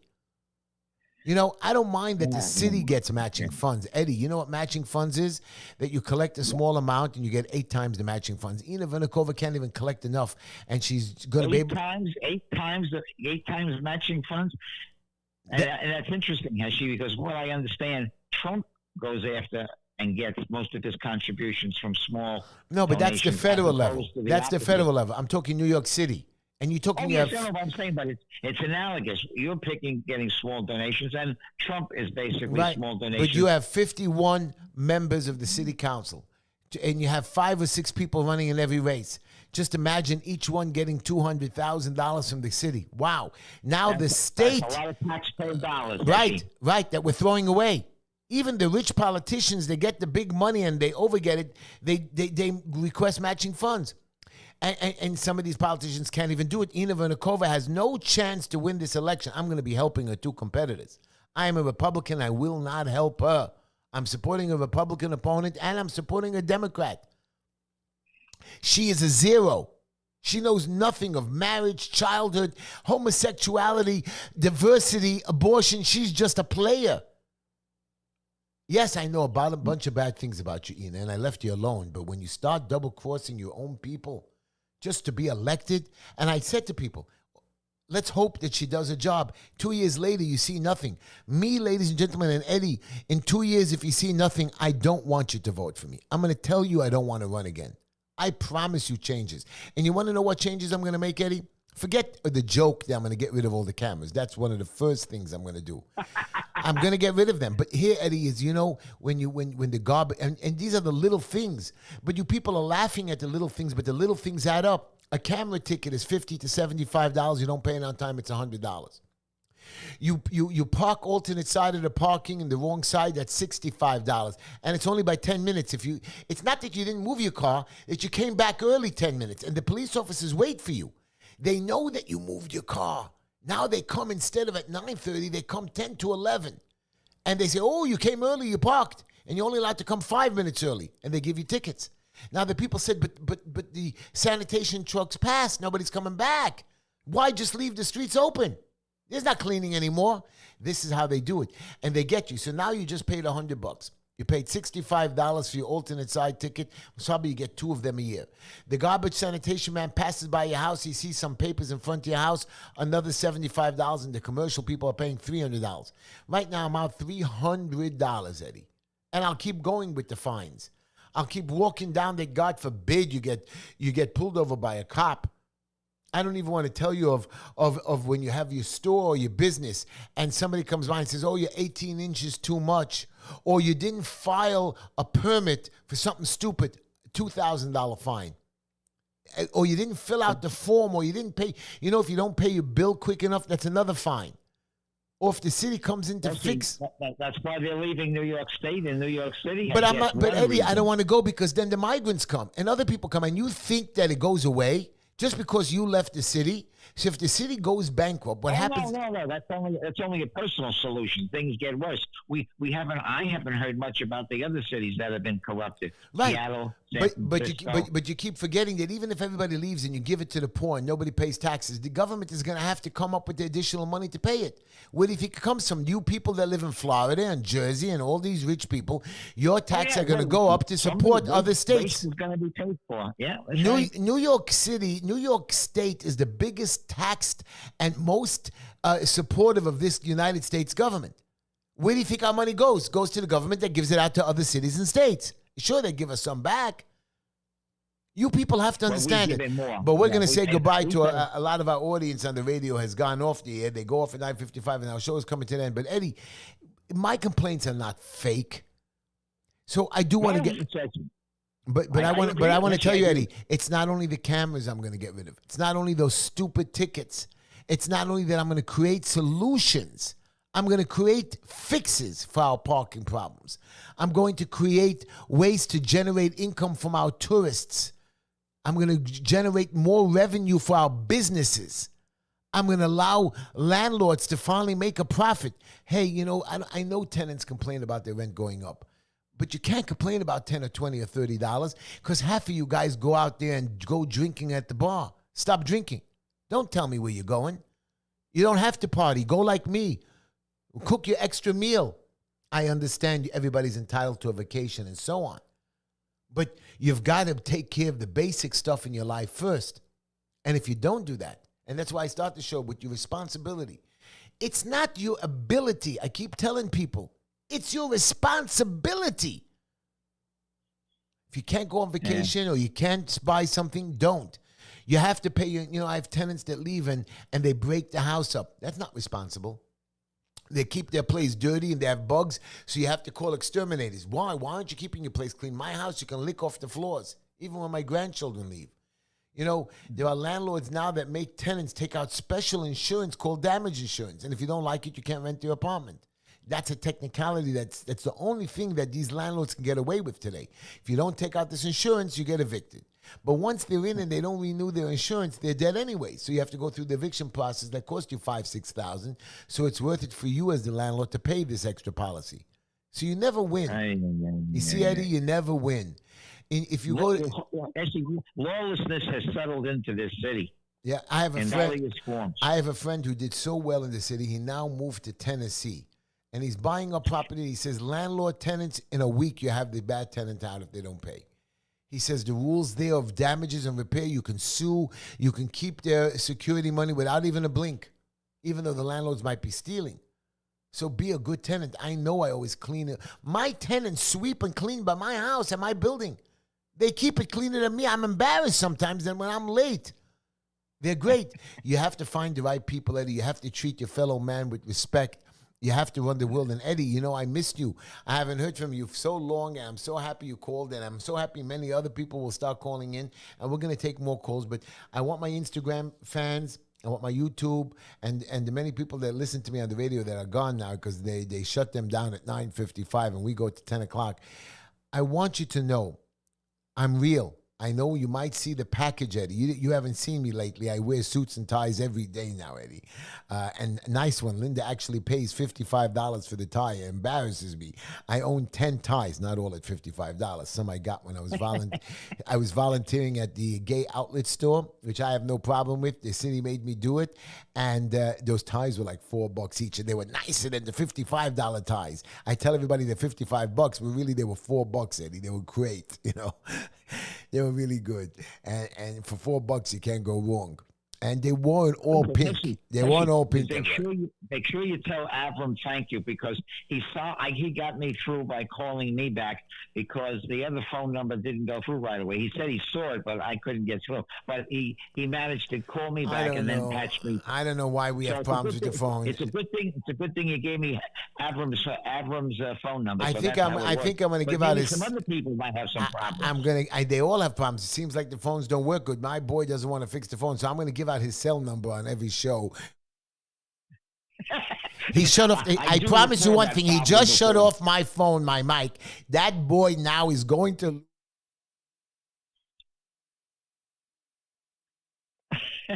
You know, I don't mind that the city gets matching funds. Eddie, you know what matching funds is? That you collect a small amount and you get 8 times the matching funds. Ina Vinikova can't even collect enough, and she's going to be able... Eight times matching funds? And that's interesting, Heshy, because what I understand, Trump goes after and gets most of his contributions from small... No, but that's the federal level. That's the federal level. I'm talking New York City. And you're talking... I know what I'm saying, but it's analogous. You're getting small donations, and Trump is basically small donations. But you have 51 members of the city council, and you have 5 or 6 people running in every race. Just imagine each one getting $200,000 from the city. Wow. Now the state... That's a lot of taxpayer dollars. Right, that we're throwing away. Even the rich politicians, they get the big money and they overget it. They request matching funds. And some of these politicians can't even do it. Ina Vinikova has no chance to win this election. I'm going to be helping her 2 competitors. I am a Republican. I will not help her. I'm supporting a Republican opponent, and I'm supporting a Democrat. She is a zero. She knows nothing of marriage, childhood, homosexuality, diversity, abortion. She's just a player. Yes, I know about a bunch of bad things about you, Ina, and I left you alone. But when you start double-crossing your own people just to be elected, and I said to people, let's hope that she does a job. 2 years later, you see nothing. Me, ladies and gentlemen, and Eddie, in 2 years, if you see nothing, I don't want you to vote for me. I'm going to tell you I don't want to run again. I promise you changes. And you want to know what changes I'm going to make, Eddie? Forget the joke that I'm going to get rid of all the cameras. That's one of the first things I'm going to do. I'm going to get rid of them. But here, Eddie, is, you know, when the garbage, and these are the little things, but you people are laughing at the little things, but the little things add up. A camera ticket is $50 to $75. You don't pay it on time, it's $100. You park alternate side of the parking and the wrong side, that's $65. And it's only by 10 minutes. It's not that you didn't move your car, that you came back early 10 minutes, and the police officers wait for you. They know that you moved your car. Now they come, instead of at 9:30, they come 10 to 11. And they say, oh, you came early, you parked, and you're only allowed to come 5 minutes early. And they give you tickets. Now the people said, but the sanitation trucks passed. Nobody's coming back. Why just leave the streets open? There's not cleaning anymore. This is how they do it. And they get you. So now you just paid $100. You paid $65 for your alternate side ticket. So probably you get 2 of them a year. The garbage sanitation man passes by your house. He sees some papers in front of your house. Another $75. And the commercial people are paying $300. Right now I'm out $300, Eddie. And I'll keep going with the fines. I'll keep walking down there. God forbid you get pulled over by a cop. I don't even want to tell you of when you have your store or your business and somebody comes by and says, oh, you're 18 inches too much, or you didn't file a permit for something stupid, $2,000 fine. Or you didn't fill out the form, or you didn't pay. You know, if you don't pay your bill quick enough, that's another fine. Or if the city comes in to fix... That's why they're leaving New York State and New York City. But Eddie, I don't want to go, because then the migrants come and other people come, and you think that it goes away just because you left the city. So if the city goes bankrupt, what happens? No. That's only a personal solution. Things get worse. I haven't heard much about the other cities that have been corrupted. Right. Seattle, but you keep forgetting that even if everybody leaves and you give it to the poor and nobody pays taxes, the government is going to have to come up with the additional money to pay it. Where do you think it comes from? You people that live in Florida and Jersey and all these rich people, your taxes are going to go up to support other states. Is going to be paid for. Yeah. New York City, New York State is the biggest taxed and most supportive of this United States government. Where do you think our money goes? Goes to the government that gives it out to other cities and states. Sure, they give us some back. You people have to understand it. But we're going to say goodbye to a lot of our audience on the radio has gone off the air. They go off at 9:55 and our show is coming to an end. But Eddie, my complaints are not fake. So I do want to get... But I want to tell you, Eddie, it's not only the cameras I'm going to get rid of. It's not only those stupid tickets. It's not only that I'm going to create solutions. I'm going to create fixes for our parking problems. I'm going to create ways to generate income from our tourists. I'm going to generate more revenue for our businesses. I'm going to allow landlords to finally make a profit. Hey, you know, I know tenants complain about their rent going up. But you can't complain about $10 or $20 or $30 because half of you guys go out there and go drinking at the bar. Stop drinking. Don't tell me where you're going. You don't have to party. Go like me. Cook your extra meal. I understand everybody's entitled to a vacation and so on. But you've got to take care of the basic stuff in your life first. And if you don't do that, and that's why I start the show with your responsibility. It's not your ability. I keep telling people, it's your responsibility. If you can't go on vacation or you can't buy something, don't. You have to pay your, I have tenants that leave and they break the house up. That's not responsible. They keep their place dirty and they have bugs, so you have to call exterminators. Why? Why aren't you keeping your place clean? My house, you can lick off the floors, even when my grandchildren leave. There are landlords now that make tenants take out special insurance called damage insurance. And if you don't like it, you can't rent your apartment. That's a technicality. That's the only thing that these landlords can get away with today. If you don't take out this insurance, you get evicted. But once they're in and they don't renew their insurance, they're dead anyway. So you have to go through the eviction process that costs you $5,000-$6,000. So it's worth it for you as the landlord to pay this extra policy. So you never win. You see, Eddie, you never win. If you go to, actually, lawlessness has settled into this city. Yeah, I have a friend who did so well in the city. He now moved to Tennessee. And he's buying a property. He says, landlord tenants, in a week, you have the bad tenant out if they don't pay. He says the rules there of damages and repair, you can sue, you can keep their security money without even a blink, even though the landlords might be stealing. So be a good tenant. I know I always clean it. My tenants sweep and clean by my house and my building. They keep it cleaner than me. I'm embarrassed sometimes than when I'm late. They're great. You have to find the right people, Eddie. You have to treat your fellow man with respect. You have to run the world. And Eddie, I missed you. I haven't heard from you for so long, and I'm so happy you called, and I'm so happy many other people will start calling in, and we're going to take more calls. But I want my Instagram fans, I want my YouTube, and the many people that listen to me on the radio that are gone now because they shut them down at 9:55 and we go to 10 o'clock. I want you to know I'm real. I know you might see the package, Eddie. You haven't seen me lately. I wear suits and ties every day now, Eddie. And a nice one. Linda actually pays $55 for the tie. It embarrasses me. I own 10 ties, not all at $55. Some I got when I was volunteering at the gay outlet store, which I have no problem with. The city made me do it. And those ties were like $4 each. And they were nicer than the $55 ties. I tell everybody they're $55, but really they were $4, Eddie. They were great, They were really good, and for $4 you can't go wrong. And they weren't all pink. They weren't all pink. Make sure you tell Avram thank you because he got me through by calling me back because the other phone number didn't go through right away. He said he saw it, but I couldn't get through. But he managed to call me back and then patch me. I don't know why we have problems with the phone. It's a good thing. It's a good thing you gave me Avram's phone number. I think I'm going to give out his. Some other people might have some problems. They all have problems. It seems like the phones don't work good. My boy doesn't want to fix the phone, so I'm going to give out his cell number on every show. He shut off. I promise you one thing. He just shut off my phone, my mic. That boy now is going to.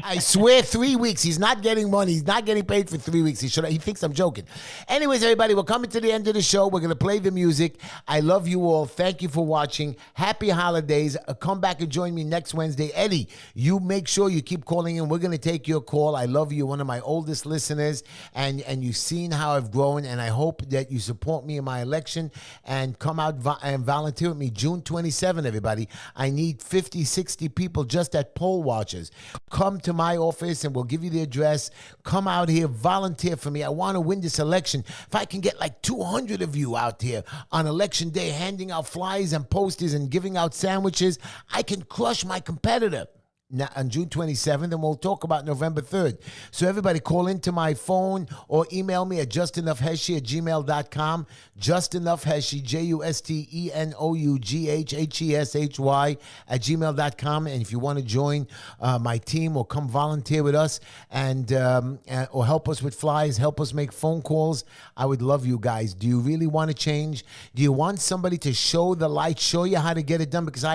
I swear 3 weeks. He's not getting money. He's not getting paid for 3 weeks. He thinks I'm joking. Anyways, everybody, we're coming to the end of the show. We're going to play the music. I love you all. Thank you for watching. Happy holidays. Come back and join me next Wednesday. Eddie, you make sure you keep calling in. We're going to take your call. I love you. You're one of my oldest listeners, and you've seen how I've grown, and I hope that you support me in my election and come out and volunteer with me June 27, everybody. I need 50, 60 people just at poll watchers. Come to my office and we'll give you the address. Come out here, volunteer for me. I want to win this election. If I can get like 200 of you out here on election day handing out flyers and posters and giving out sandwiches, I can crush my competitor. Now, on June 27th, and we'll talk about November 3rd. So everybody call into my phone or email me at justenoughheshy@gmail.com. JustEnoughHeshy, JUSTENOUGHHESHY @gmail.com. And if you want to join my team or come volunteer with us and or help us with flyers, help us make phone calls, I would love you guys. Do you really want to change? Do you want somebody to show the light, show you how to get it done? Because I